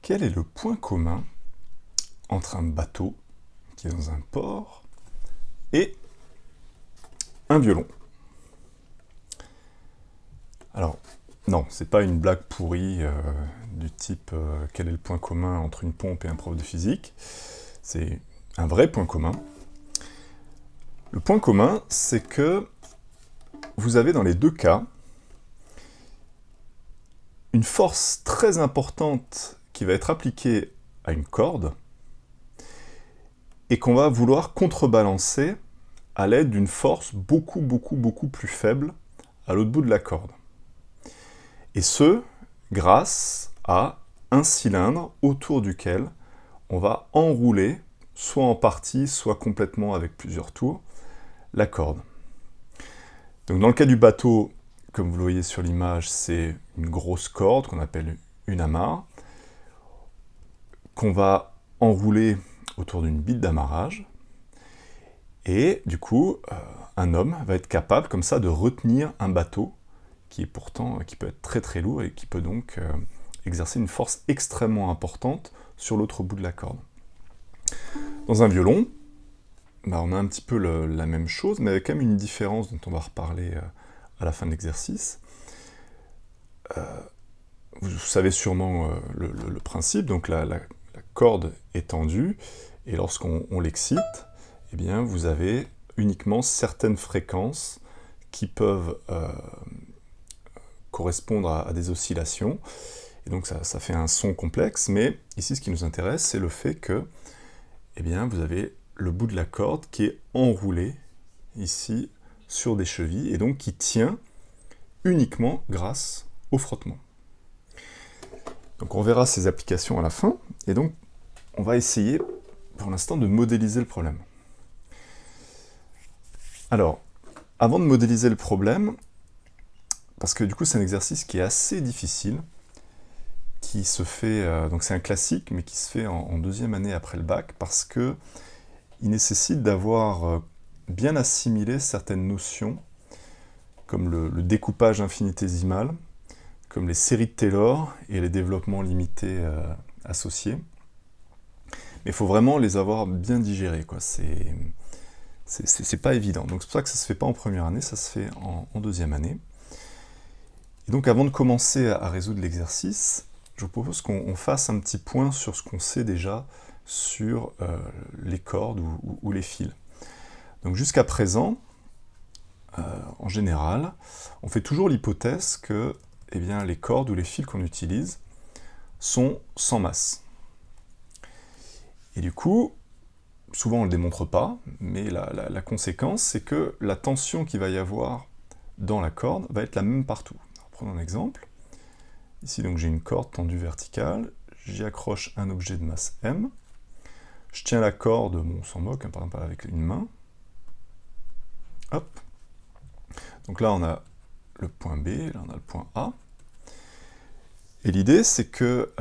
Quel est le point commun entre un bateau qui est dans un port et un violon? Alors, non, c'est pas une blague pourrie du type quel est le point commun entre une pompe et un prof de physique. C'est un vrai point commun. Le point commun, c'est que vous avez dans les deux cas une force très importante qui va être appliquée à une corde et qu'on va vouloir contrebalancer à l'aide d'une force beaucoup plus faible à l'autre bout de la corde. Et ce, grâce à un cylindre autour duquel on va enrouler, soit en partie, soit complètement avec plusieurs tours, la corde. Donc dans le cas du bateau, comme vous le voyez sur l'image, c'est une grosse corde qu'on appelle une amarre, qu'on va enrouler autour d'une bite d'amarrage, et du coup, un homme va être capable comme ça de retenir un bateau qui peut être très lourd et qui peut donc exercer une force extrêmement importante sur l'autre bout de la corde. Dans un violon, on a un petit peu la même chose, mais avec quand même une différence dont on va reparler à la fin de l'exercice. Vous savez sûrement le principe, donc la corde est tendue, et lorsqu'on l'excite, eh bien, vous avez uniquement certaines fréquences qui peuvent correspondre à des oscillations, et donc ça fait un son complexe, mais ici ce qui nous intéresse, c'est le fait que eh bien, vous avez le bout de la corde qui est enroulé ici sur des chevilles, et donc qui tient uniquement grâce au frottement. Donc on verra ces applications à la fin, et donc on va essayer pour l'instant de modéliser le problème. Alors, avant de modéliser le problème, parce que du coup c'est un exercice qui est assez difficile, qui se fait, donc c'est un classique, mais qui se fait en deuxième année après le bac, parce que il nécessite d'avoir bien assimilé certaines notions, comme le découpage infinitésimal, comme les séries de Taylor et les développements limités associés. Mais il faut vraiment les avoir bien digérés, quoi. C'est pas évident. Donc c'est pour ça que ça se fait pas en première année, ça se fait en deuxième année. Et donc avant de commencer à résoudre l'exercice, je vous propose qu'on fasse un petit point sur ce qu'on sait déjà sur les cordes ou les fils. Donc jusqu'à présent, en général, on fait toujours l'hypothèse que eh bien, les cordes ou les fils qu'on utilise sont sans masse. Et du coup, souvent on ne le démontre pas, mais la conséquence, c'est que la tension qu'il va y avoir dans la corde va être la même partout. Alors, prenons un exemple. Ici, donc, j'ai une corde tendue verticale, j'y accroche un objet de masse M, je tiens la corde, bon, on s'en moque, hein, par exemple avec une main, hop. Donc là, on a le point B, là on a le point A. Et l'idée, c'est que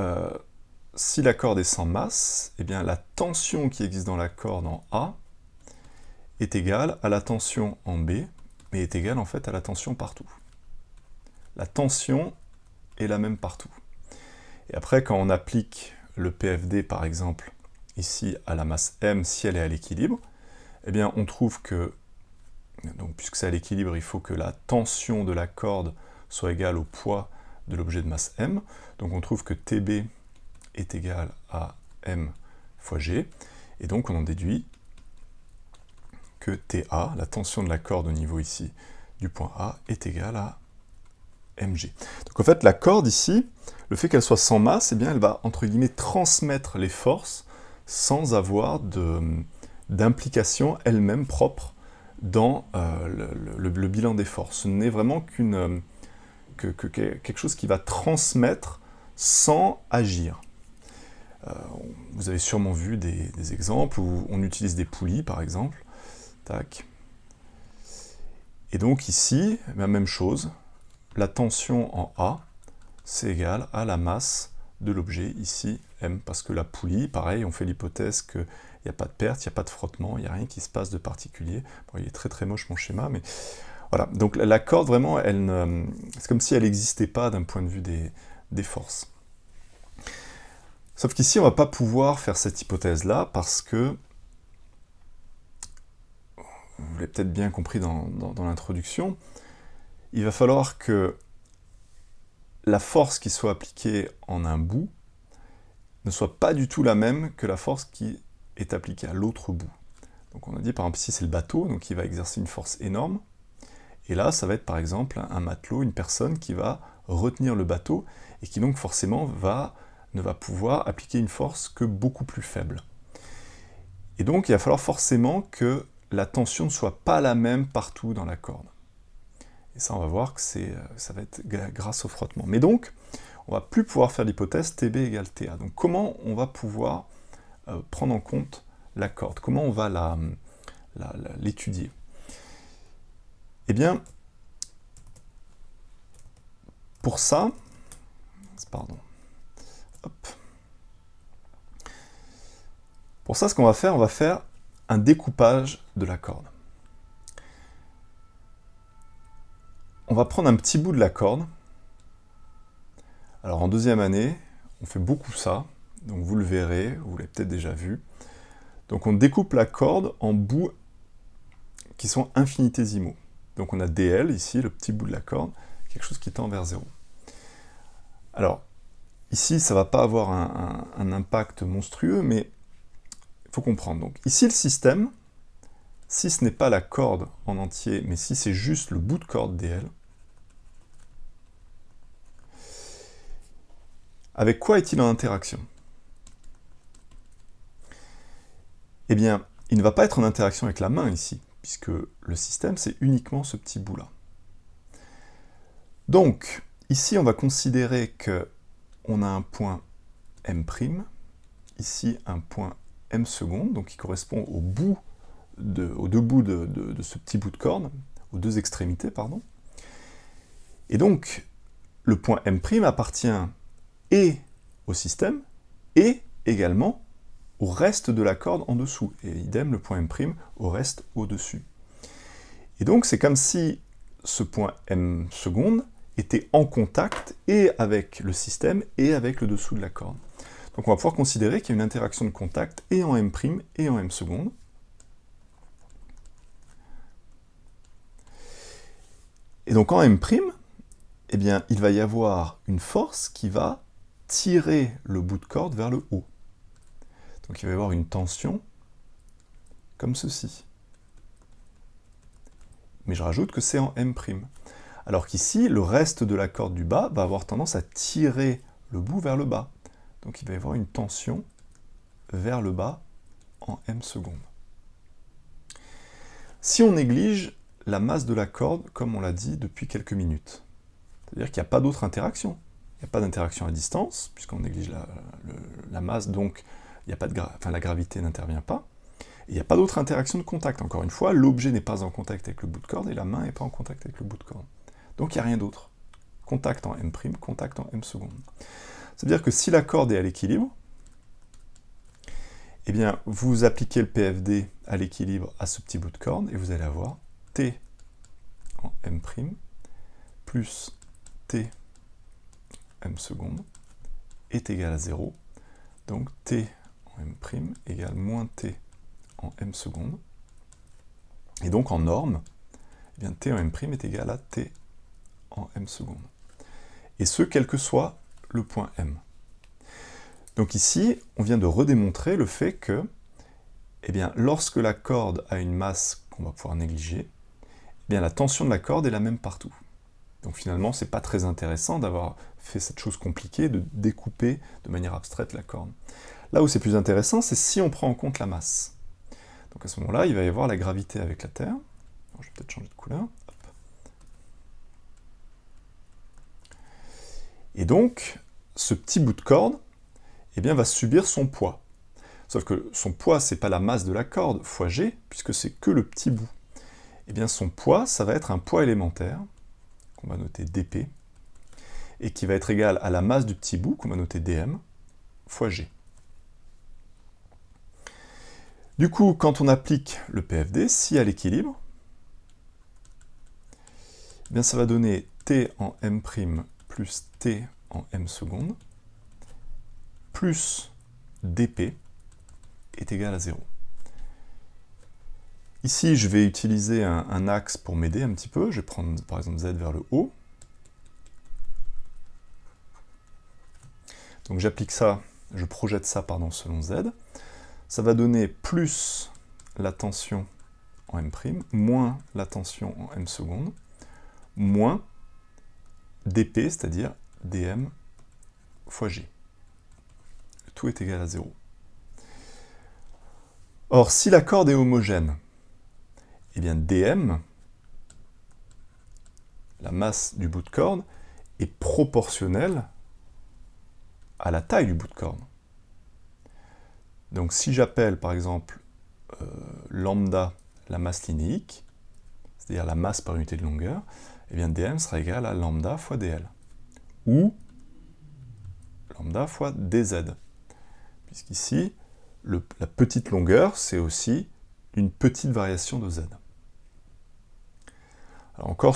si la corde est sans masse, eh bien la tension qui existe dans la corde en A est égale à la tension en B, mais est égale en fait à la tension partout. La tension est la même partout. Et après, quand on applique le PFD, par exemple, ici à la masse M, si elle est à l'équilibre, eh bien on trouve que, donc, puisque c'est à l'équilibre, il faut que la tension de la corde soit égale au poids de l'objet de masse M. Donc on trouve que TB est égal à M fois G, et donc on en déduit que TA, la tension de la corde au niveau ici du point A, est égale à mg. Donc en fait, la corde ici, le fait qu'elle soit sans masse, eh bien, elle va, entre guillemets, transmettre les forces sans avoir d'implication elle-même propre dans le bilan des forces. Ce n'est vraiment quelque chose qui va transmettre sans agir. Vous avez sûrement vu des exemples où on utilise des poulies, par exemple. Tac. Et donc ici, la même chose, la tension en A, c'est égal à la masse de l'objet, ici, M, parce que la poulie, pareil, on fait l'hypothèse qu'il n'y a pas de perte, il n'y a pas de frottement, il n'y a rien qui se passe de particulier. Bon, il est très moche mon schéma, mais voilà. Donc la corde, vraiment, c'est comme si elle n'existait pas d'un point de vue des forces. Sauf qu'ici, on ne va pas pouvoir faire cette hypothèse-là parce que, vous l'avez peut-être bien compris dans l'introduction, il va falloir que la force qui soit appliquée en un bout ne soit pas du tout la même que la force qui est appliquée à l'autre bout. Donc on a dit, par exemple, ici c'est le bateau, donc il va exercer une force énorme, et là ça va être par exemple un matelot, une personne qui va retenir le bateau, et qui donc forcément ne va pouvoir appliquer une force que beaucoup plus faible. Et donc il va falloir forcément que la tension ne soit pas la même partout dans la corde. Et ça, on va voir que ça va être grâce au frottement. Mais donc, on va plus pouvoir faire l'hypothèse TB égale TA. Donc comment on va pouvoir prendre en compte la corde? Comment on va l'étudier? Eh bien, pour ça, pardon, hop. Pour ça, ce qu'on va faire un découpage de la corde. On va prendre un petit bout de la corde. Alors en deuxième année, on fait beaucoup ça, donc vous le verrez, vous l'avez peut-être déjà vu. Donc on découpe la corde en bouts qui sont infinitésimaux. Donc on a DL, ici, le petit bout de la corde, quelque chose qui tend vers 0. Alors, ici, ça ne va pas avoir un impact monstrueux, mais il faut comprendre. Donc ici, le système, si ce n'est pas la corde en entier, mais si c'est juste le bout de corde DL, avec quoi est-il en interaction? Eh bien, il ne va pas être en interaction avec la main ici, puisque le système, c'est uniquement ce petit bout-là. Donc, ici, on va considérer qu'on a un point M', ici un point M seconde, donc qui correspond aux deux bouts de ce petit bout de corde, aux deux extrémités, pardon. Et donc, le point M' appartient et au système, et également au reste de la corde en dessous, et idem le point M' au reste au-dessus. Et donc c'est comme si ce point M seconde était en contact et avec le système et avec le dessous de la corde. Donc on va pouvoir considérer qu'il y a une interaction de contact et en M' et en M seconde. Et donc en M', eh bien, il va y avoir une force qui va tirer le bout de corde vers le haut. Donc il va y avoir une tension comme ceci. Mais je rajoute que c'est en M'. Alors qu'ici, le reste de la corde du bas va avoir tendance à tirer le bout vers le bas. Donc il va y avoir une tension vers le bas en M secondes. Si on néglige la masse de la corde, comme on l'a dit depuis quelques minutes, c'est-à-dire qu'il n'y a pas d'autre interaction. Il n'y a pas d'interaction à distance, puisqu'on néglige la masse, donc il y a pas la gravité n'intervient pas. Et il n'y a pas d'autre interaction de contact. Encore une fois, l'objet n'est pas en contact avec le bout de corde et la main n'est pas en contact avec le bout de corde. Donc il n'y a rien d'autre. Contact en M', contact en M seconde. C'est-à-dire que si la corde est à l'équilibre, eh bien, vous appliquez le PFD à l'équilibre à ce petit bout de corde et vous allez avoir T en M' plus T M seconde est égal à 0. Donc T en M' égale moins T en M seconde. Et donc en norme, eh bien, T en M' est égal à T en M seconde. Et ce, quel que soit le point M. Donc ici, on vient de redémontrer le fait que, eh bien, lorsque la corde a une masse qu'on va pouvoir négliger, eh bien, la tension de la corde est la même partout. Donc finalement, c'est pas très intéressant d'avoir fait cette chose compliquée, de découper de manière abstraite la corde. Là où c'est plus intéressant, c'est si on prend en compte la masse. Donc à ce moment-là, il va y avoir la gravité avec la Terre. Alors, je vais peut-être changer de couleur. Hop. Et donc, ce petit bout de corde, eh bien, va subir son poids. Sauf que son poids, c'est pas la masse de la corde fois g, puisque c'est que le petit bout. Eh bien, son poids, ça va être un poids élémentaire, qu'on va noter dp, et qui va être égal à la masse du petit bout, qu'on va noter dm, fois g. Du coup, quand on applique le PFD, si à l'équilibre, eh bien, ça va donner t en M' plus t en M seconde, plus dp est égal à 0. Ici, je vais utiliser un axe pour m'aider un petit peu. Je vais prendre par exemple z vers le haut. Donc j'applique ça, je projette ça selon z. Ça va donner plus la tension en m', moins la tension en m secondes, moins dp, c'est-à-dire dm fois g. Le tout est égal à 0. Or, si la corde est homogène, eh bien dm, la masse du bout de corde, est proportionnelle à la taille du bout de corde. Donc si j'appelle par exemple lambda la masse linéique, c'est-à-dire la masse par unité de longueur, eh bien dm sera égal à lambda fois dl, ou lambda fois dz, puisqu'ici, la petite longueur, c'est aussi une petite variation de z. Alors encore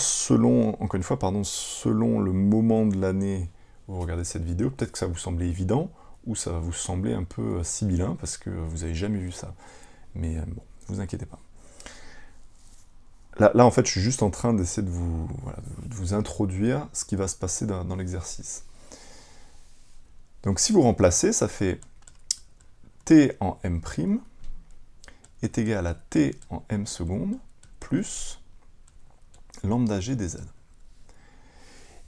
une fois, selon le moment de l'année où vous regardez cette vidéo, peut-être que ça va vous sembler évident, ou ça va vous sembler un peu sibyllin, parce que vous n'avez jamais vu ça. Mais bon, ne vous inquiétez pas. Là, en fait, je suis juste en train d'essayer de vous introduire ce qui va se passer dans l'exercice. Donc si vous remplacez, ça fait t en m' est égal à t en m secondes plus lambda g dz.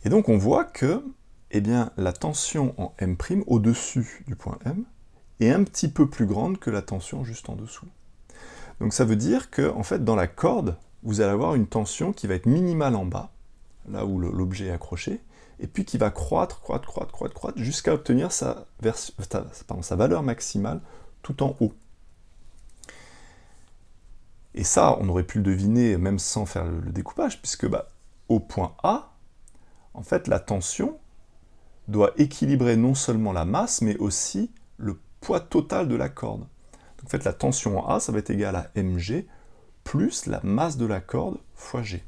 Et donc on voit que la tension en m' au-dessus du point M est un petit peu plus grande que la tension juste en dessous. Donc ça veut dire que en fait, dans la corde, vous allez avoir une tension qui va être minimale en bas, là où l'objet est accroché, et puis qui va croître jusqu'à obtenir sa valeur maximale tout en haut. Et ça, on aurait pu le deviner même sans faire le découpage, puisque au point A, en fait, la tension doit équilibrer non seulement la masse, mais aussi le poids total de la corde. Donc, en fait, la tension en A, ça va être égal à mg plus la masse de la corde fois g.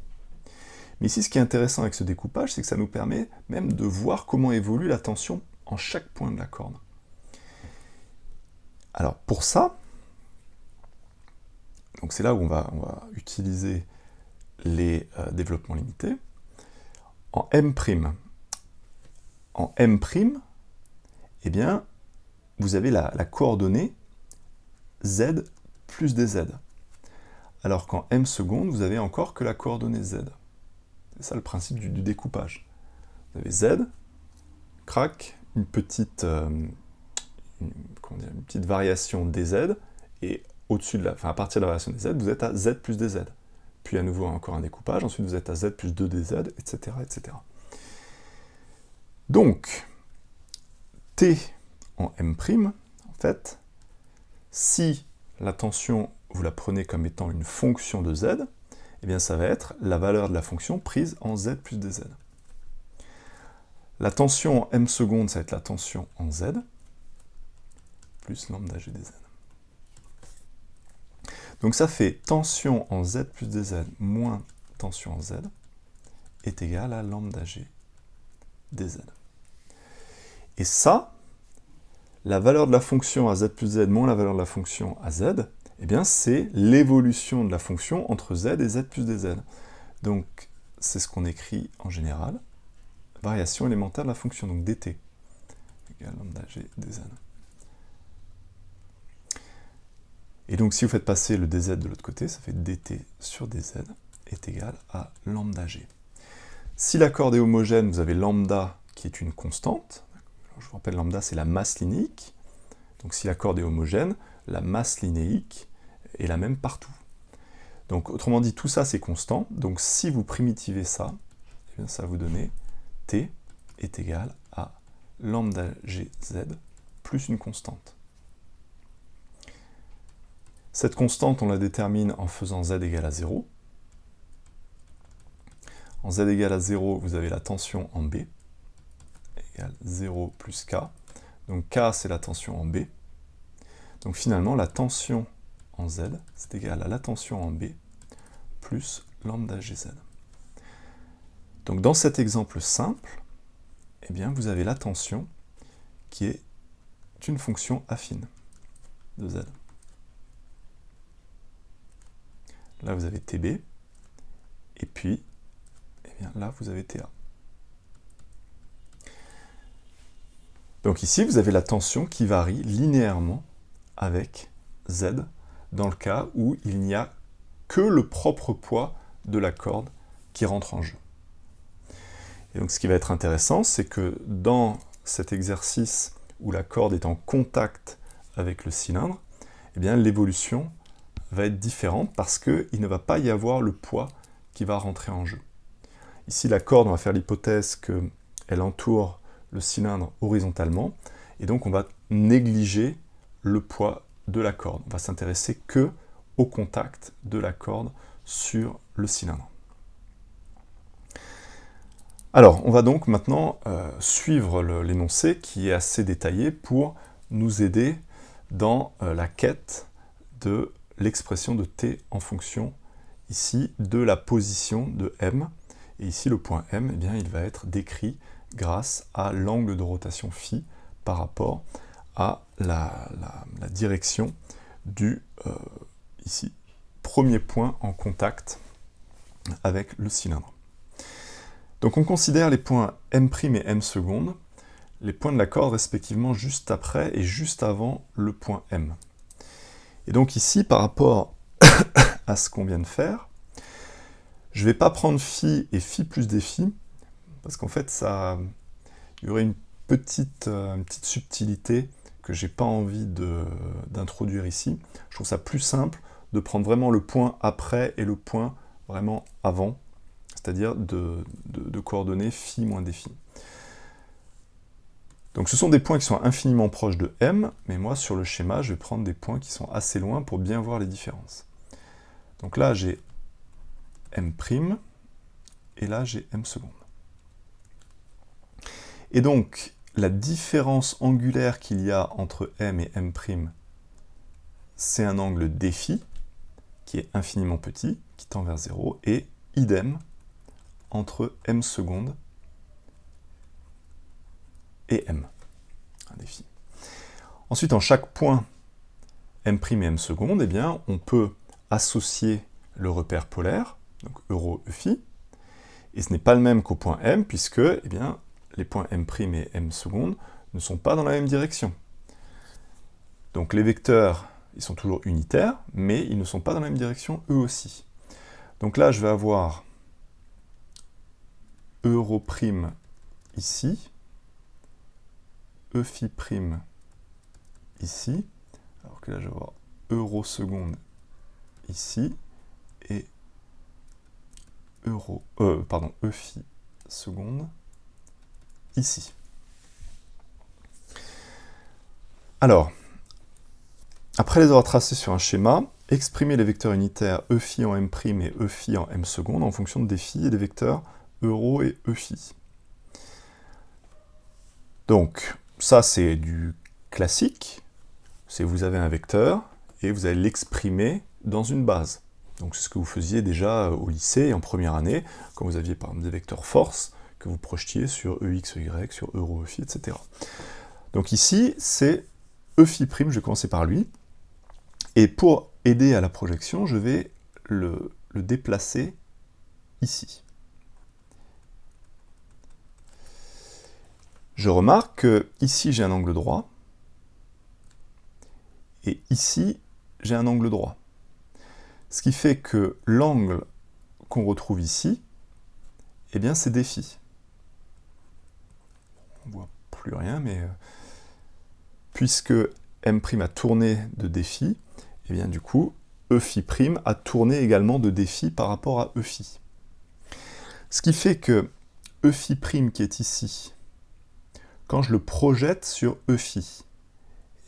Mais ici, ce qui est intéressant avec ce découpage, c'est que ça nous permet même de voir comment évolue la tension en chaque point de la corde. Alors, pour ça, donc c'est là où on va utiliser les développements limités. En M', eh bien, vous avez la coordonnée z plus dz. Alors qu'en m secondes, vous avez encore que la coordonnée z. C'est ça le principe du découpage. Vous avez z, crac, une petite variation dz, et au-dessus à partir de la variation dz, vous êtes à z plus dz. Puis à nouveau encore un découpage, ensuite vous êtes à z plus 2dz, etc., etc. Donc, t en m', en fait, si la tension, vous la prenez comme étant une fonction de z, eh bien ça va être la valeur de la fonction prise en z plus dz. La tension en m secondes, ça va être la tension en z, plus lambda g dz. Donc ça fait tension en z plus dz moins tension en z est égal à lambda g dz. Et ça, la valeur de la fonction à z plus z moins la valeur de la fonction à z, eh bien c'est l'évolution de la fonction entre z et z plus dz. Donc c'est ce qu'on écrit en général, variation élémentaire de la fonction, donc dt égale lambda g dz. Et donc si vous faites passer le dz de l'autre côté, ça fait dt sur dz est égal à lambda g. Si la corde est homogène, vous avez lambda qui est une constante. Je vous rappelle, lambda c'est la masse linéique. Donc si la corde est homogène, la masse linéique est la même partout. Donc autrement dit, tout ça c'est constant. Donc si vous primitivez ça, eh bien, ça va vous donner t est égal à lambda gz plus une constante. Cette constante, on la détermine en faisant z égale à 0. En z égale à 0, vous avez la tension en B, égale 0 plus K. Donc K, c'est la tension en B. Donc finalement, la tension en Z, c'est égal à la tension en B plus lambda gz. Donc dans cet exemple simple, eh bien, vous avez la tension qui une fonction affine de z. Là, vous avez tb, et puis, eh bien, là, vous avez ta. Donc ici, vous avez la tension qui varie linéairement avec z, dans le cas où il n'y a que le propre poids de la corde qui rentre en jeu. Et donc ce qui va être intéressant, c'est que dans cet exercice où la corde est en contact avec le cylindre, eh bien l'évolution va être différente parce qu'il ne va pas y avoir le poids qui va rentrer en jeu. Ici, la corde, on va faire l'hypothèse qu'elle entoure le cylindre horizontalement, et donc on va négliger le poids de la corde. On va s'intéresser que au contact de la corde sur le cylindre. Alors, on va donc maintenant suivre l'énoncé qui est assez détaillé pour nous aider dans la quête de l'expression de t en fonction, ici, de la position de m. Et ici, le point m, eh bien, il va être décrit grâce à l'angle de rotation phi par rapport à la direction du ici, premier point en contact avec le cylindre. Donc on considère les points m' et m secondes, les points de la corde respectivement juste après et juste avant le point m. Et donc ici, par rapport à ce qu'on vient de faire, je ne vais pas prendre phi et phi plus des phi, parce qu'en fait, il y aurait une petite subtilité que j'ai pas envie d'introduire ici. Je trouve ça plus simple de prendre vraiment le point après et le point vraiment avant, c'est-à-dire de coordonner phi moins des phi. Donc ce sont des points qui sont infiniment proches de m, mais moi sur le schéma, je vais prendre des points qui sont assez loin pour bien voir les différences. Donc là, j'ai m', et là, j'ai m secondes. Et donc, la différence angulaire qu'il y a entre m et m', c'est un angle d'φ, qui est infiniment petit, qui tend vers 0, et idem entre m secondes et m, un défi. Ensuite, en chaque point m' et m secondes, eh bien, on peut associer le repère polaire, donc euro phi, et ce n'est pas le même qu'au point m, puisque eh bien, les points m' et m secondes ne sont pas dans la même direction. Donc les vecteurs, ils sont toujours unitaires, mais ils ne sont pas dans la même direction eux aussi. Donc là, je vais avoir euro' ici, phi' ici, alors que là, je vais avoir euro seconde ici, et phi seconde ici. Alors, après les avoir tracés sur un schéma, exprimer les vecteurs unitaires phi en m' et phi en m secondes en fonction des phi et des vecteurs euro et phi. Donc, ça c'est du classique, c'est vous avez un vecteur et vous allez l'exprimer dans une base. Donc c'est ce que vous faisiez déjà au lycée et en première année, quand vous aviez par exemple des vecteurs force que vous projetiez sur EX, EY, sur euro, phi, etc. Donc ici, c'est phi', je vais commencer par lui, et pour aider à la projection, je vais le déplacer ici. Je remarque que ici j'ai un angle droit, et ici j'ai un angle droit. Ce qui fait que l'angle qu'on retrouve ici, eh bien c'est dφ. On ne voit plus rien, mais puisque m' a tourné de dφ, eh bien du coup, phi' a tourné également de dφ par rapport à phi. Ce qui fait que phi' qui est ici, quand je le projette sur phi,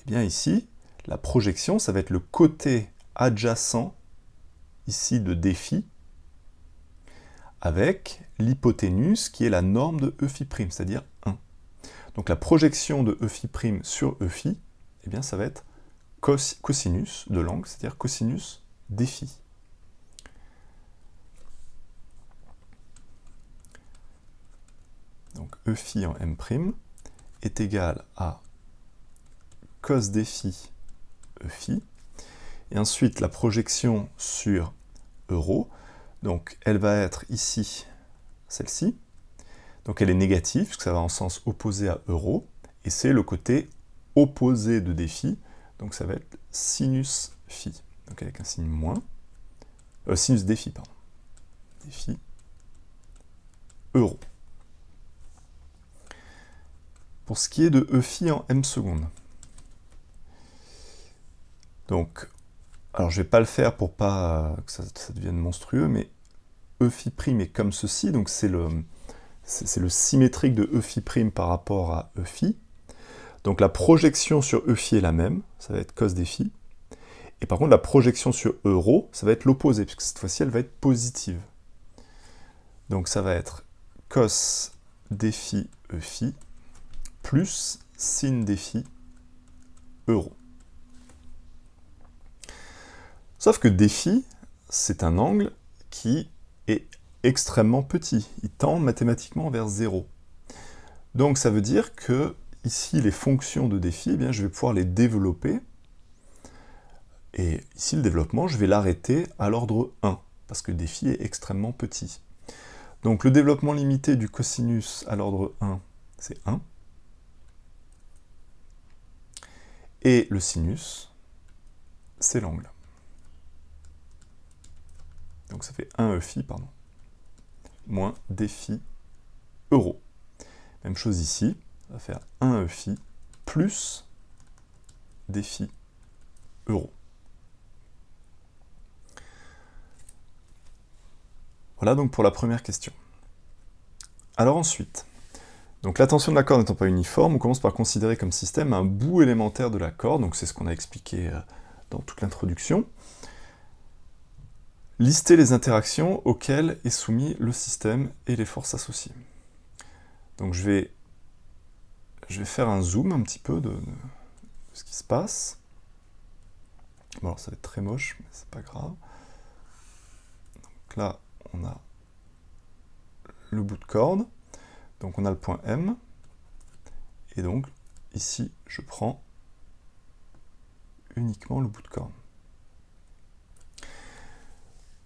eh bien ici, la projection, ça va être le côté adjacent ici de dφ avec l'hypoténuse qui est la norme de phi', c'est-à-dire 1. Donc la projection de phi' sur phi, eh bien ça va être cosinus de l'angle, c'est-à-dire cosinus dφ. Donc phi en m' est égal à cos défi E phi. Et ensuite, la projection sur euro, donc elle va être ici, celle-ci. Donc elle est négative, puisque ça va en sens opposé à euro, et c'est le côté opposé de défi, donc ça va être sinus phi, donc avec un signe moins, sinus défi, pardon, défi euro. Pour ce qui est de E phi en m secondes, donc, alors je ne vais pas le faire pour pas que ça devienne monstrueux, mais E phi prime est comme ceci, donc c'est le symétrique de E phi prime par rapport à E phi. Donc la projection sur E phi est la même, ça va être cos des phi. Et par contre, la projection sur euro, ça va être l'opposé, puisque cette fois-ci, elle va être positive. Donc ça va être cos des phi E phi plus sin des phi euro. Sauf que des phi, c'est un angle qui est extrêmement petit. Il tend mathématiquement vers 0. Donc ça veut dire que ici, les fonctions de défi, eh bien, je vais pouvoir les développer. Et ici, le développement, je vais l'arrêter à l'ordre 1, parce que défi est extrêmement petit. Donc le développement limité du cosinus à l'ordre 1, c'est 1. Et le sinus, c'est l'angle. Donc ça fait 1 E phi, pardon, moins défi euro. Même chose ici, ça va faire 1 E phi plus défi euro. Voilà donc pour la première question. Alors ensuite, donc la tension de la corde n'étant pas uniforme, on commence par considérer comme système un bout élémentaire de la corde, donc c'est ce qu'on a expliqué dans toute l'introduction. Lister les interactions auxquelles est soumis le système et les forces associées. Donc je vais faire un zoom un petit peu de ce qui se passe. Bon, alors ça va être très moche, mais c'est pas grave. Donc là, on a le bout de corde, donc on a le point M, et donc ici, je prends uniquement le bout de corde.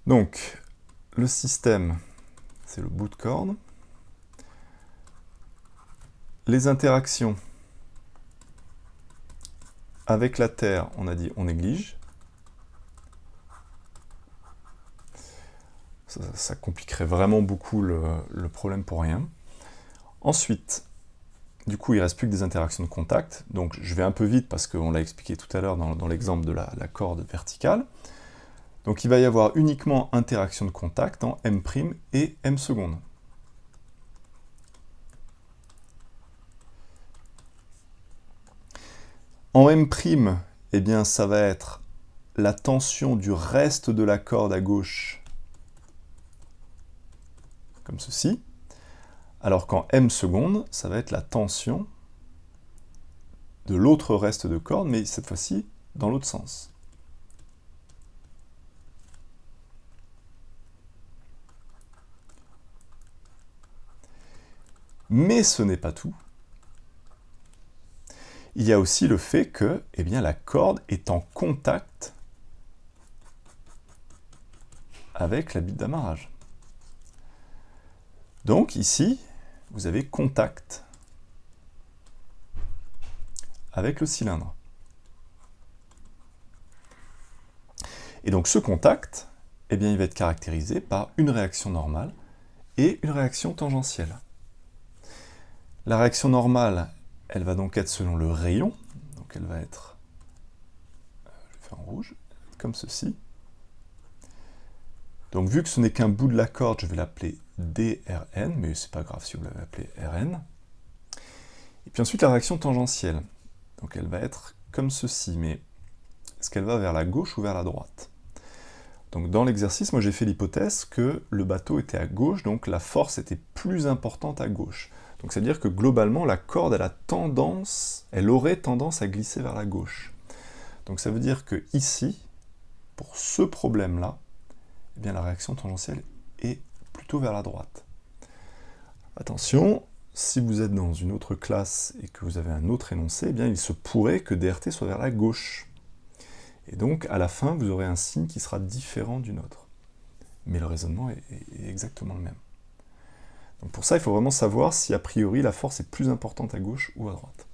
Donc, le système, c'est le bout de corde. Les interactions avec la Terre, on a dit on néglige. Ça compliquerait vraiment beaucoup le problème pour rien. Ensuite, du coup, il ne reste plus que des interactions de contact. Donc, je vais un peu vite parce qu'on l'a expliqué tout à l'heure dans l'exemple de la corde verticale. Donc, il va y avoir uniquement interaction de contact en M' et M secondes. En M', eh bien, ça va être la tension du reste de la corde à gauche, comme ceci, alors qu'en M secondes, ça va être la tension de l'autre reste de corde, mais cette fois-ci dans l'autre sens. Mais ce n'est pas tout. Il y a aussi le fait que eh bien, la corde est en contact avec la bite d'amarrage. Donc ici, vous avez contact avec le cylindre. Et donc ce contact, eh bien, il va être caractérisé par une réaction normale et une réaction tangentielle. La réaction normale, elle va donc être selon le rayon, donc elle va être, je vais faire en rouge, comme ceci. Donc vu que ce n'est qu'un bout de la corde, je vais l'appeler DRN, mais c'est pas grave si vous l'avez appelé RN. Et puis ensuite la réaction tangentielle, donc elle va être comme ceci, mais est-ce qu'elle va vers la gauche ou vers la droite? Donc dans l'exercice, moi j'ai fait l'hypothèse que le bateau était à gauche, donc la force était plus importante à gauche. Donc c'est-à-dire que globalement, la corde, elle aurait tendance à glisser vers la gauche. Donc ça veut dire que ici, pour ce problème-là, eh bien la réaction tangentielle est plutôt vers la droite. Attention, si vous êtes dans une autre classe et que vous avez un autre énoncé, eh bien, il se pourrait que DRT soit vers la gauche. Et donc, à la fin, vous aurez un signe qui sera différent du nôtre. Mais le raisonnement est exactement le même. Donc pour ça, il faut vraiment savoir si, a priori, la force est plus importante à gauche ou à droite.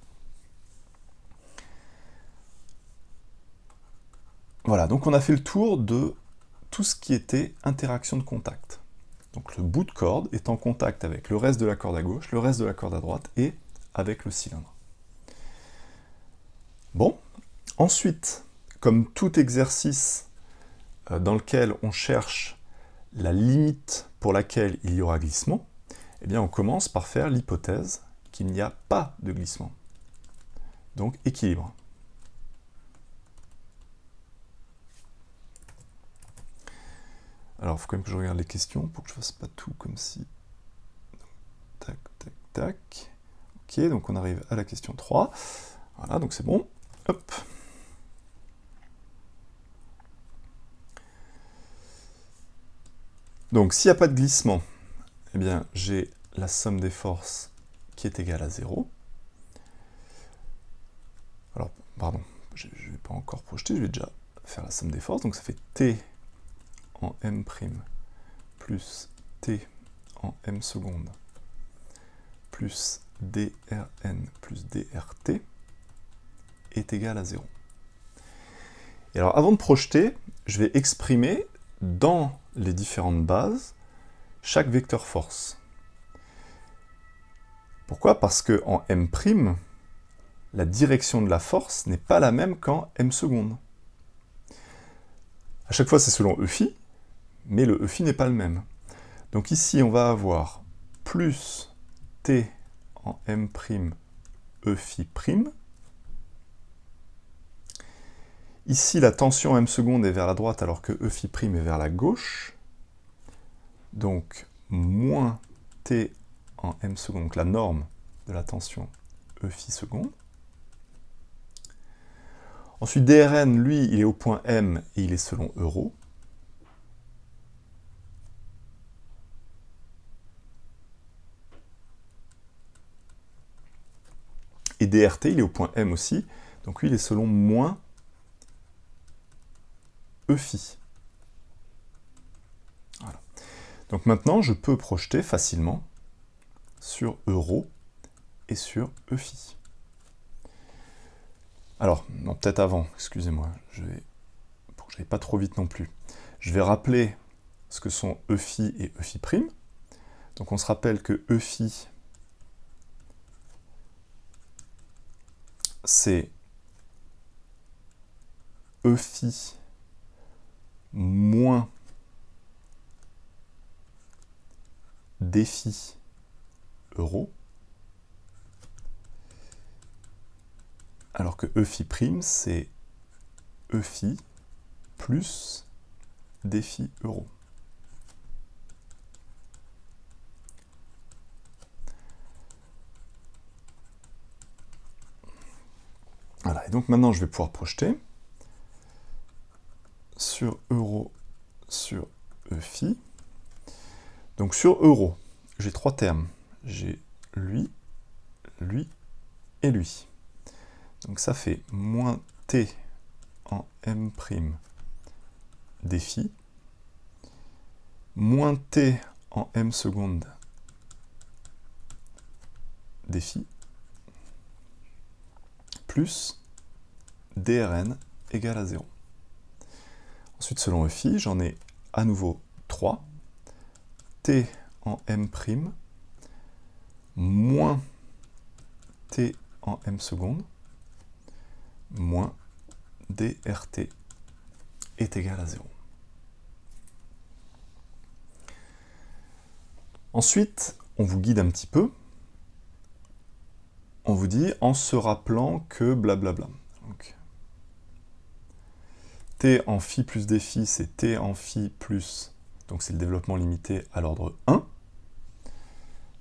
Voilà, donc on a fait le tour de tout ce qui était interaction de contact. Donc le bout de corde est en contact avec le reste de la corde à gauche, le reste de la corde à droite et avec le cylindre. Bon, ensuite, comme tout exercice dans lequel on cherche la limite pour laquelle il y aura glissement, eh bien on commence par faire l'hypothèse qu'il n'y a pas de glissement. Donc équilibre. Alors, il faut quand même que je regarde les questions pour que je ne fasse pas tout comme si... Tac, tac, tac. Ok, donc on arrive à la question 3. Voilà, donc c'est bon. Hop. Donc, s'il n'y a pas de glissement, eh bien, j'ai la somme des forces qui est égale à 0. Alors, pardon, je ne vais pas encore projeter, je vais déjà faire la somme des forces. Donc, ça fait T en m' plus T en m secondes plus drn plus drt est égal à 0. Et alors, avant de projeter, je vais exprimer dans les différentes bases chaque vecteur force. Pourquoi? Parce qu'en m', la direction de la force n'est pas la même qu'en m secondes. À chaque fois, c'est selon e-phi, mais le e-phi n'est pas le même. Donc ici, on va avoir plus t en m' e-phi'. Ici, la tension m secondes est vers la droite alors que e-phi' est vers la gauche. Donc, moins t en m secondes, donc la norme de la tension e-phi seconde. Ensuite, drn, lui, il est au point M et il est selon euro. Et drt, il est au point M aussi, donc lui, il est selon moins e-phi. Voilà. Donc maintenant, je peux projeter facilement sur euro et sur e-phi. Alors, non, peut-être avant, excusez-moi, pour que je n'aille pas trop vite non plus. Je vais rappeler ce que sont e-phi et e-phi'. Donc on se rappelle que e-phi, c'est e-phi moins d-phi euro, alors que e-phi', c'est e-phi plus d-phi euro. Voilà, et donc maintenant je vais pouvoir projeter sur euro sur e-phi. Donc sur euro, j'ai trois termes. J'ai lui, lui et lui. Donc ça fait moins t en m' d-phi, moins t en m secondes d-phi, plus drn égale à 0. Ensuite, selon e-phi, j'en ai à nouveau 3. T en m', moins t en m secondes, moins drt est égal à 0. Ensuite, on vous guide un petit peu. On vous dit en se rappelant que blablabla. Donc, t en phi plus d-phi, c'est t en phi plus, donc c'est le développement limité à l'ordre 1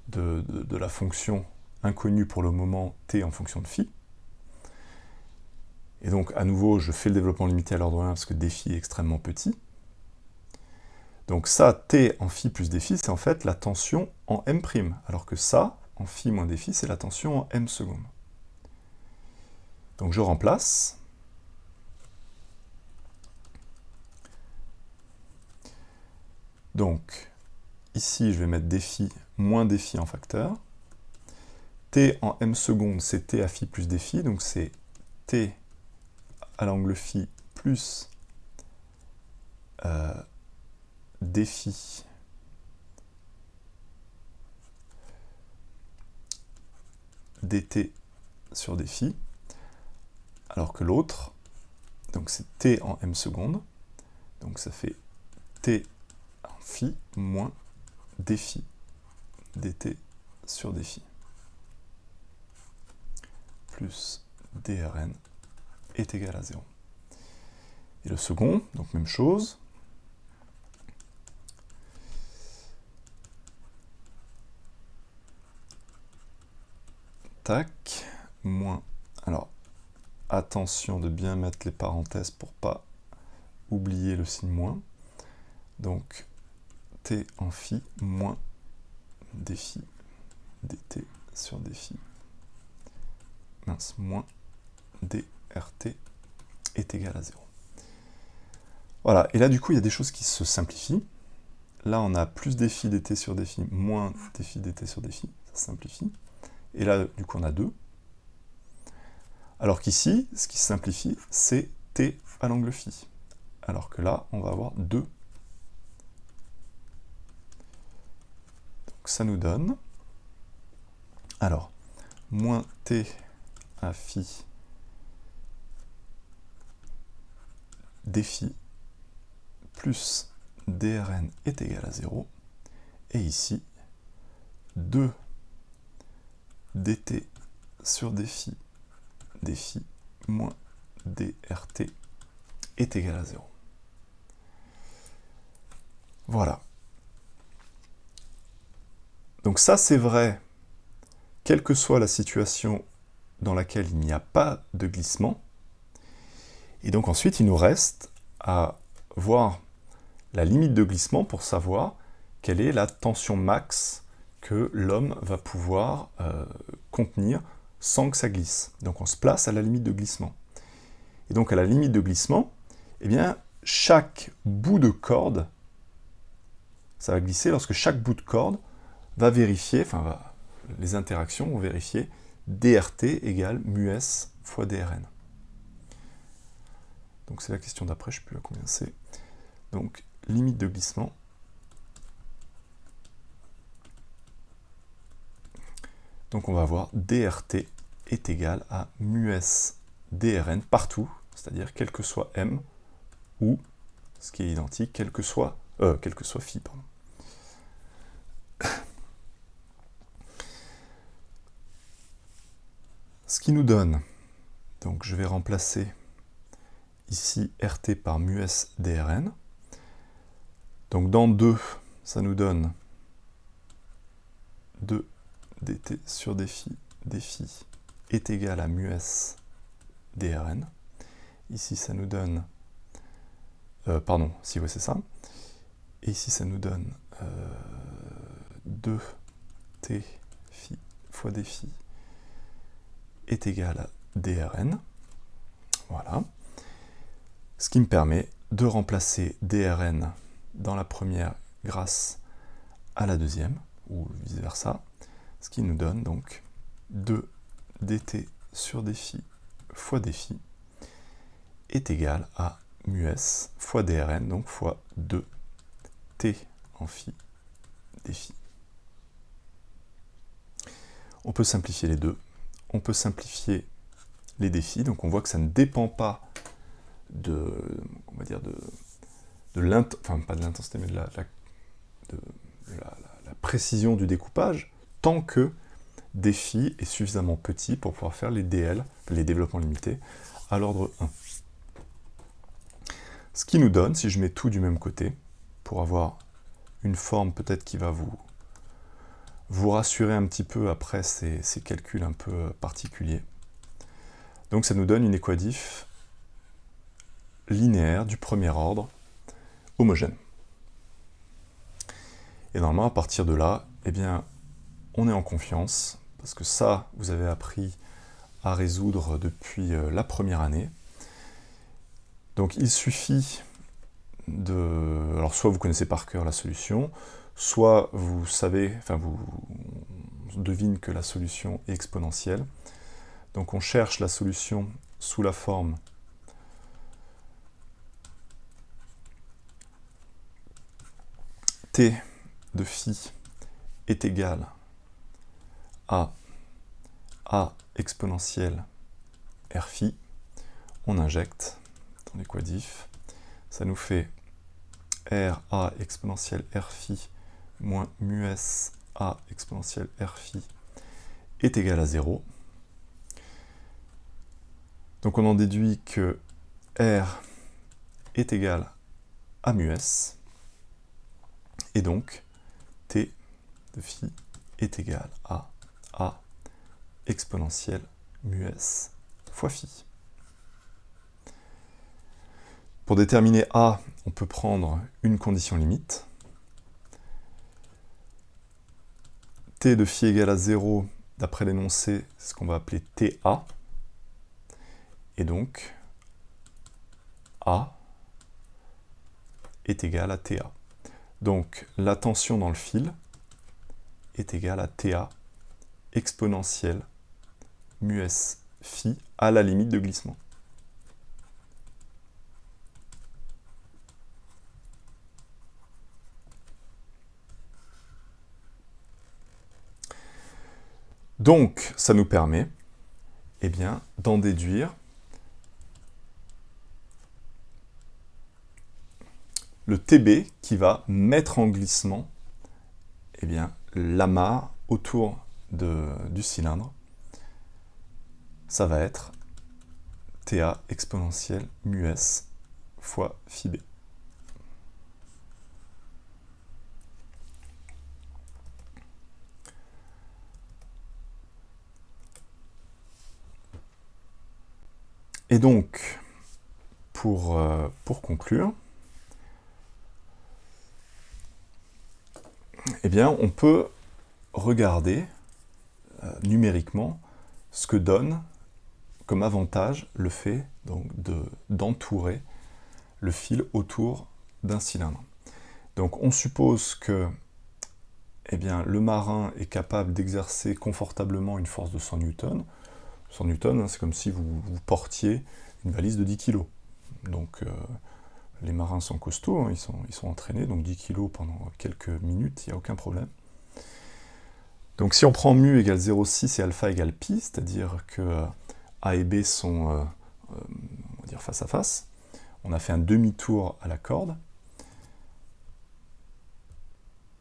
de la fonction inconnue pour le moment t en fonction de phi. Et donc, à nouveau, je fais le développement limité à l'ordre 1 parce que d-phi est extrêmement petit. Donc ça, t en phi plus d-phi, c'est en fait la tension en m', alors que ça, en phi moins dφ, c'est la tension en m secondes. Donc je remplace. Donc, ici, je vais mettre dφ moins dφ en facteur. T en m secondes, c'est t à phi plus dφ, donc c'est t à l'angle phi plus dφ dt sur dφ, alors que l'autre, donc c'est t en m secondes, donc ça fait t en phi moins dφ dt sur dφ, plus drn est égal à 0. Et le second, donc même chose. Tac, moins. Alors, attention de bien mettre les parenthèses pour pas oublier le signe moins. Donc, t en phi moins dφ dt sur dφ, mince, moins drt est égal à 0. Voilà, et là du coup il y a des choses qui se simplifient. Là on a plus dφ dt sur dφ moins dφ dt sur dφ, ça simplifie. Et là du coup on a 2. Alors qu'ici, ce qui se simplifie, c'est t à l'angle phi. Alors que là, on va avoir 2. Donc ça nous donne, alors, moins t à phi dφ plus drn est égal à 0. Et ici, 2 dt sur dφ moins drt est égal à 0. Voilà. Donc ça, c'est vrai, quelle que soit la situation dans laquelle il n'y a pas de glissement. Et donc ensuite, il nous reste à voir la limite de glissement pour savoir quelle est la tension max que l'homme va pouvoir contenir sans que ça glisse. Donc on se place à la limite de glissement. Et donc à la limite de glissement, eh bien, chaque bout de corde, ça va glisser lorsque chaque bout de corde va vérifier, enfin les interactions vont vérifier drt égale μs fois drn. Donc c'est la question d'après, je ne sais plus à combien c'est. Donc limite de glissement. Donc on va avoir drt est égal à μs drn partout, c'est-à-dire quel que soit m, ou, ce qui est identique, quel que soit phi, pardon. Ce qui nous donne, donc je vais remplacer ici rt par μs drn. Donc dans 2, ça nous donne 2 dt sur dφ est égal à μs drn. Ici, ça nous donne... pardon, si ouais, c'est ça. Et ici, ça nous donne 2t phi fois dφ est égal à drn. Voilà. Ce qui me permet de remplacer drn dans la première grâce à la deuxième, ou vice-versa, ce qui nous donne donc 2 dt sur dφ fois dφ est égal à μs fois drn, donc fois 2t en phi dφ. On peut simplifier les deux. On peut simplifier les défis, donc on voit que ça ne dépend pas de, on va dire de l'intensité, enfin pas de l'intensité, mais de la précision du découpage, tant que dφ est suffisamment petit pour pouvoir faire les DL, les développements limités, à l'ordre 1. Ce qui nous donne, si je mets tout du même côté, pour avoir une forme peut-être qui va vous rassurer un petit peu après ces calculs un peu particuliers. Donc ça nous donne une équadif linéaire du premier ordre, homogène. Et normalement, à partir de là, eh bien, on est en confiance, parce que ça, vous avez appris à résoudre depuis la première année. Donc il suffit de... Alors soit vous connaissez par cœur la solution, soit vous savez, enfin vous devinez que la solution est exponentielle. Donc on cherche la solution sous la forme t de phi est égal à a exponentielle r phi. On injecte dans les quadifs. Ça nous fait r a exponentielle r phi moins mu s a exponentielle r phi est égal à 0. Donc on en déduit que r est égal à mu s, et donc t de phi est égal à a exponentielle mu s fois phi. Pour déterminer a, on peut prendre une condition limite. T de phi égale à 0, d'après l'énoncé, c'est ce qu'on va appeler TA. Et donc, A est égal à TA. Donc, la tension dans le fil est égale à TA exponentielle mu s phi à la limite de glissement. Donc, ça nous permet d'en déduire le TB qui va mettre en glissement l'amas autour du cylindre. Ça va être TA exponentielle mu s fois phi b. Et donc, pour conclure, on peut regarder numériquement ce que donne comme avantage le fait d'entourer le fil autour d'un cylindre. Donc on suppose que le marin est capable d'exercer confortablement une force de 100 newtons. 100 newtons, c'est comme si vous portiez une valise de 10 kg. Donc les marins sont costauds, ils sont entraînés, donc 10 kg pendant quelques minutes, il n'y a aucun problème. Donc si on prend mu égale 0,6 et alpha égale pi, c'est-à-dire que A et B sont on va dire face à face, on a fait un demi-tour à la corde.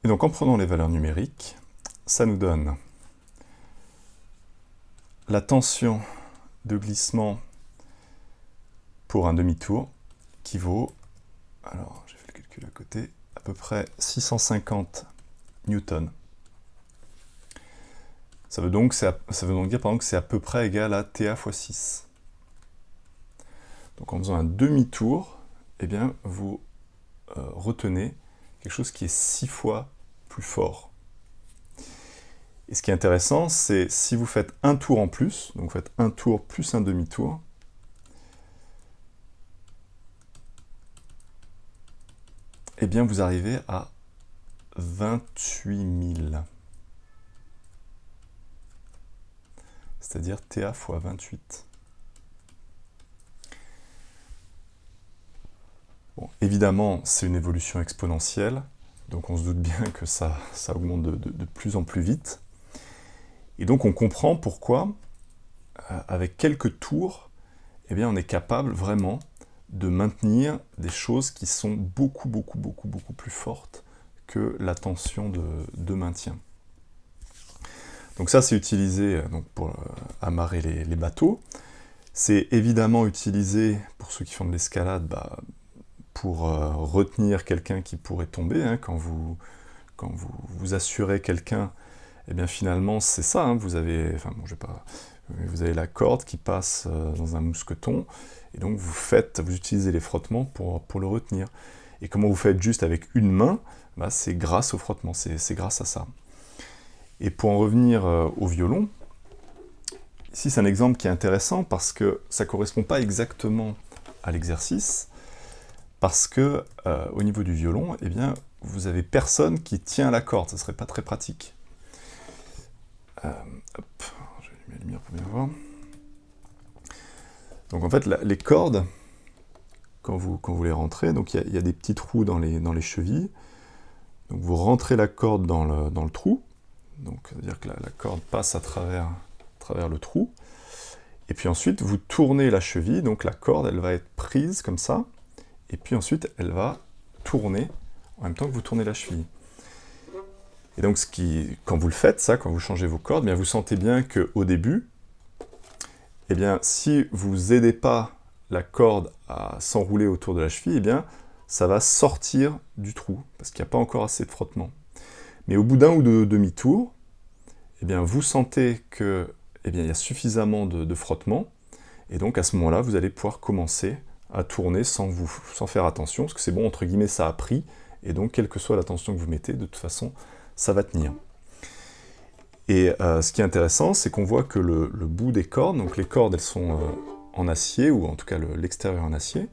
Et donc en prenant les valeurs numériques, ça nous donne la tension de glissement pour un demi-tour qui vaut, alors j'ai fait le calcul à côté, à peu près 650 newtons. Ça veut donc dire par exemple que c'est à peu près égal à TA fois 6. Donc en faisant un demi-tour, vous retenez quelque chose qui est 6 fois plus fort. Et ce qui est intéressant, c'est si vous faites un tour en plus, donc vous faites un tour plus un demi-tour, vous arrivez à 28 000. C'est-à-dire TA fois 28. Bon, évidemment, c'est une évolution exponentielle, donc on se doute bien que ça augmente de plus en plus vite. Et donc on comprend pourquoi, avec quelques tours, on est capable vraiment de maintenir des choses qui sont beaucoup plus fortes que la tension de maintien. Donc ça, c'est utilisé pour amarrer les bateaux. C'est évidemment utilisé, pour ceux qui font de l'escalade, pour retenir quelqu'un qui pourrait tomber. Quand vous assurez quelqu'un, finalement, c'est ça. Vous avez, vous avez la corde qui passe dans un mousqueton, et donc vous utilisez les frottements pour le retenir. Et comment vous faites juste avec une main, c'est grâce au frottement, c'est grâce à ça. Et pour en revenir au violon, ici c'est un exemple qui est intéressant parce que ça ne correspond pas exactement à l'exercice, parce que au niveau du violon, eh bien, vous n'avez personne qui tient la corde, ce ne serait pas très pratique. Hop, je vais allumer la lumière pour bien voir. Donc en fait, les cordes, quand vous les rentrez, donc il y a des petits trous dans les chevilles, donc vous rentrez la corde dans le trou, donc c'est-à-dire que la corde passe à travers le trou, et puis ensuite vous tournez la cheville, donc la corde elle va être prise comme ça, et puis ensuite elle va tourner en même temps que vous tournez la cheville. Et donc quand vous le faites, ça, quand vous changez vos cordes, bien vous sentez bien qu'au début, eh bien, si vous n'aidez pas la corde à s'enrouler autour de la cheville, eh bien, ça va sortir du trou, parce qu'il n'y a pas encore assez de frottement. Mais au bout d'un ou deux demi-tours, eh bien, vous sentez que, eh bien, il y a suffisamment de frottement, et donc à ce moment-là, vous allez pouvoir commencer à tourner sans faire attention, parce que c'est bon, entre guillemets, ça a pris, et donc, quelle que soit la tension que vous mettez, de toute façon, ça va tenir. Et ce qui est intéressant, c'est qu'on voit que le bout des cordes, donc les cordes elles sont en acier, ou en tout cas l'extérieur en acier,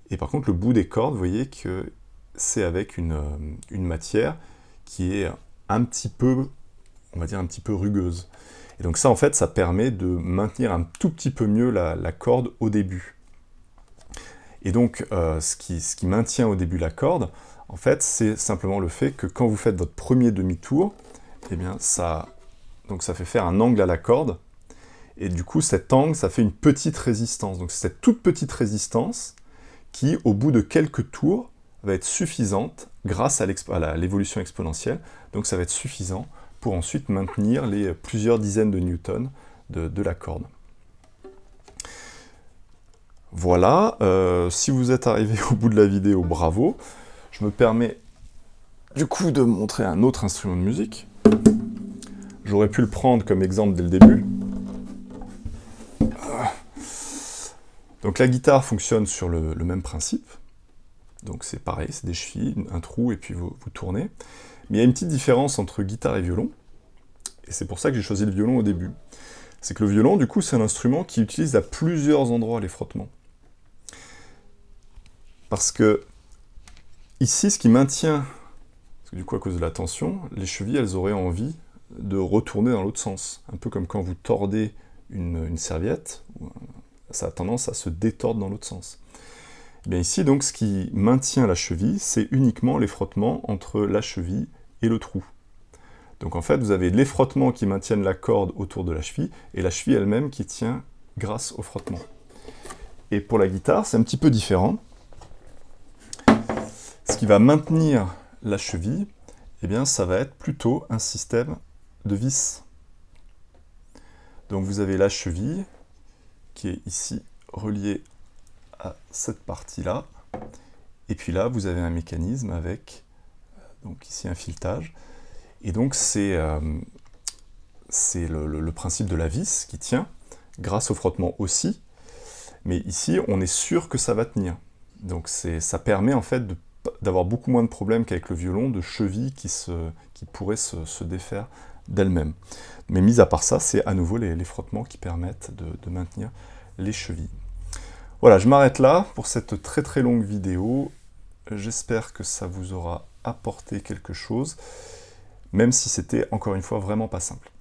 et par contre le bout des cordes, vous voyez que c'est avec une matière qui est un petit peu, on va dire un petit peu rugueuse. Et donc ça en fait, ça permet de maintenir un tout petit peu mieux la corde au début. Et donc ce qui maintient au début la corde, en fait, c'est simplement le fait que quand vous faites votre premier demi-tour, eh bien, ça fait faire un angle à la corde, et du coup, cet angle, ça fait une petite résistance. Donc, c'est cette toute petite résistance qui, au bout de quelques tours, va être suffisante grâce à l'évolution exponentielle. Donc, ça va être suffisant pour ensuite maintenir les plusieurs dizaines de newtons de la corde. Voilà, si vous êtes arrivé au bout de la vidéo, bravo. Je me permets du coup de montrer un autre instrument de musique. J'aurais pu le prendre comme exemple dès le début. Donc la guitare fonctionne sur le même principe. Donc c'est pareil, c'est des chevilles, un trou, et puis vous tournez. Mais il y a une petite différence entre guitare et violon. Et c'est pour ça que j'ai choisi le violon au début. C'est que le violon, du coup, c'est un instrument qui utilise à plusieurs endroits les frottements. Parce que ici, ce qui maintient, parce que du coup, à cause de la tension, les chevilles, elles auraient envie de retourner dans l'autre sens. Un peu comme quand vous tordez une serviette, ça a tendance à se détordre dans l'autre sens. Et bien ici, donc, ce qui maintient la cheville, c'est uniquement les frottements entre la cheville et le trou. Donc en fait, vous avez les frottements qui maintiennent la corde autour de la cheville, et la cheville elle-même qui tient grâce au frottement. Et pour la guitare, c'est un petit peu différent. Ce qui va maintenir la cheville, eh bien, ça va être plutôt un système de vis. Donc vous avez la cheville qui est ici reliée à cette partie-là, et puis là vous avez un mécanisme avec donc ici un filetage, et donc c'est le principe de la vis qui tient grâce au frottement aussi, mais ici on est sûr que ça va tenir. Donc ça permet en fait d'avoir beaucoup moins de problèmes qu'avec le violon, de chevilles qui pourraient se défaire d'elles-mêmes. Mais mis à part ça, c'est à nouveau les frottements qui permettent de maintenir les chevilles. Voilà, je m'arrête là pour cette très très longue vidéo. J'espère que ça vous aura apporté quelque chose, même si c'était encore une fois vraiment pas simple.